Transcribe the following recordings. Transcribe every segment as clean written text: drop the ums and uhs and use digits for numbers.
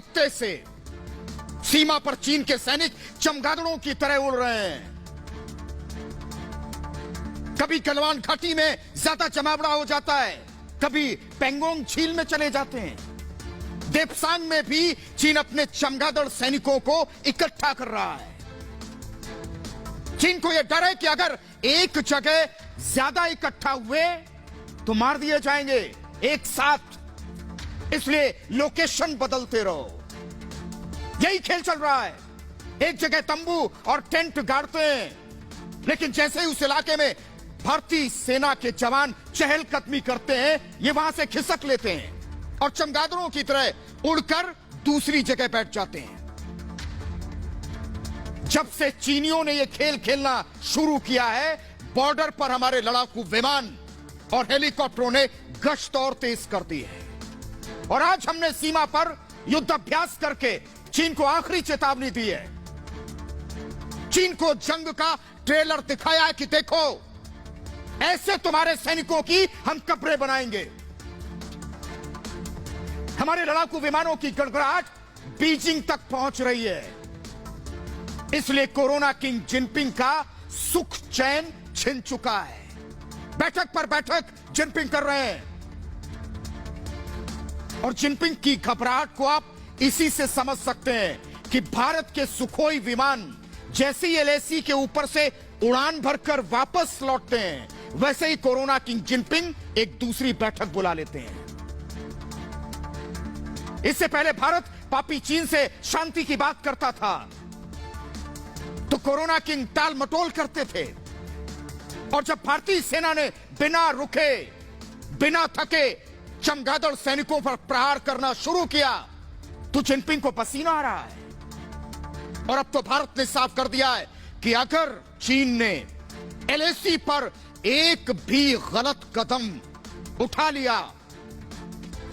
हफ्ते से सीमा पर चीन के सैनिक चमगादड़ों की तरह उड़ रहे हैं। कभी गलवान घाटी में ज्यादा जमावड़ा हो जाता है, कभी पेंगोंग झील में चले जाते हैं। देपसांग में भी चीन अपने चमगादड़ सैनिकों को इकट्ठा कर रहा है। चीन को यह डर है कि अगर एक जगह ज्यादा इकट्ठा हुए तो मार दिए जाएंगे एक साथ, इसलिए लोकेशन बदलते रहो। यही खेल चल रहा है। एक जगह तंबू और टेंट गाड़ते हैं, लेकिन जैसे ही उस इलाके में भारतीय सेना के जवान चहलकदमी करते हैं, ये वहां से खिसक लेते हैं और चमगादड़ों की तरह उड़कर दूसरी जगह बैठ जाते हैं। जब से चीनियों ने यह खेल खेलना शुरू किया है, बॉर्डर पर हमारे लड़ाकू विमान और हेलीकॉप्टरों ने गश्त और तेज कर दी है। और आज हमने सीमा पर युद्धाभ्यास करके चीन को आखिरी चेतावनी दी है। चीन को जंग का ट्रेलर दिखाया है कि देखो, ऐसे तुम्हारे सैनिकों की हम कब्रें बनाएंगे। हमारे लड़ाकू विमानों की गड़गड़ाहट बीजिंग तक पहुंच रही है। इसलिए कोरोना किंग जिनपिंग का सुख चैन छिन चुका है। बैठक पर बैठक जिनपिंग कर रहे हैं और जिनपिंग की घबराहट को आप इसी से समझ सकते हैं कि भारत के सुखोई विमान जैसे ही एलएसी के ऊपर से उड़ान भरकर वापस लौटते हैं, वैसे ही कोरोना किंग जिनपिंग एक दूसरी बैठक बुला लेते हैं। इससे पहले भारत पापी चीन से शांति की बात करता था तो कोरोना किंग टाल मटोल करते थे, और जब भारतीय सेना ने बिना रुके बिना थके चमगादड़ सैनिकों पर प्रहार करना शुरू किया तो जिनपिंग को पसीना आ रहा है। और अब तो भारत ने साफ कर दिया है कि अगर चीन ने एलएसी पर एक भी गलत कदम उठा लिया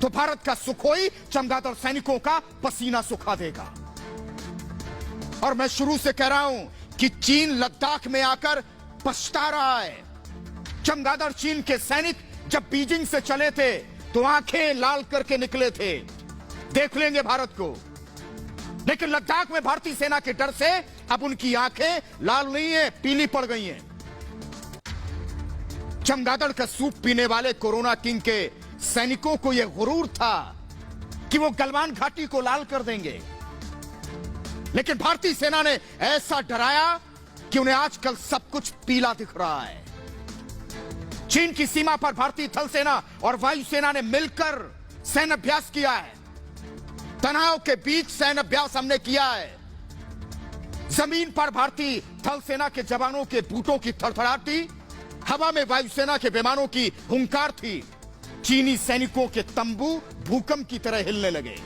तो भारत का सुखोई चमगादड़ सैनिकों का पसीना सुखा देगा। और मैं शुरू से कह रहा हूं कि चीन लद्दाख में आकर पछता रहा है। चमगादड़ चीन के सैनिक जब बीजिंग से चले थे तो आंखें लाल करके निकले थे, देख लेंगे भारत को। लेकिन लद्दाख में भारतीय सेना के डर से अब उनकी आंखें लाल नहीं है, पीली पड़ गई हैं। चमगादड़ का सूप पीने वाले कोरोना किंग के सैनिकों को यह गुरूर था कि वो गलवान घाटी को लाल कर देंगे, लेकिन भारतीय सेना ने ऐसा डराया कि उन्हें आजकल सब कुछ पीला दिख रहा है। चीन की सीमा पर भारतीय थल सेना और वायुसेना ने मिलकर सैन्य अभ्यास किया है। तनाव के बीच सैन्य अभ्यास हमने किया है। जमीन पर भारतीय थल सेना के जवानों के बूटों की थरथराहट थी, हवा में वायुसेना के विमानों की हुंकार थी। चीनी सैनिकों के तंबू भूकंप की तरह हिलने लगे।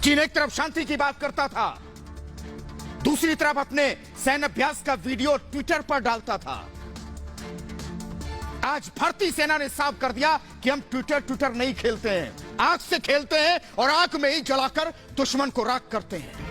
चीन एक तरफ शांति की बात करता था, दूसरी तरफ अपने सैन्य अभ्यास का वीडियो ट्विटर पर डालता था। आज भारतीय सेना ने साफ कर दिया कि हम ट्विटर नहीं खेलते हैं, आग से खेलते हैं और आग में ही जलाकर दुश्मन को राख करते हैं।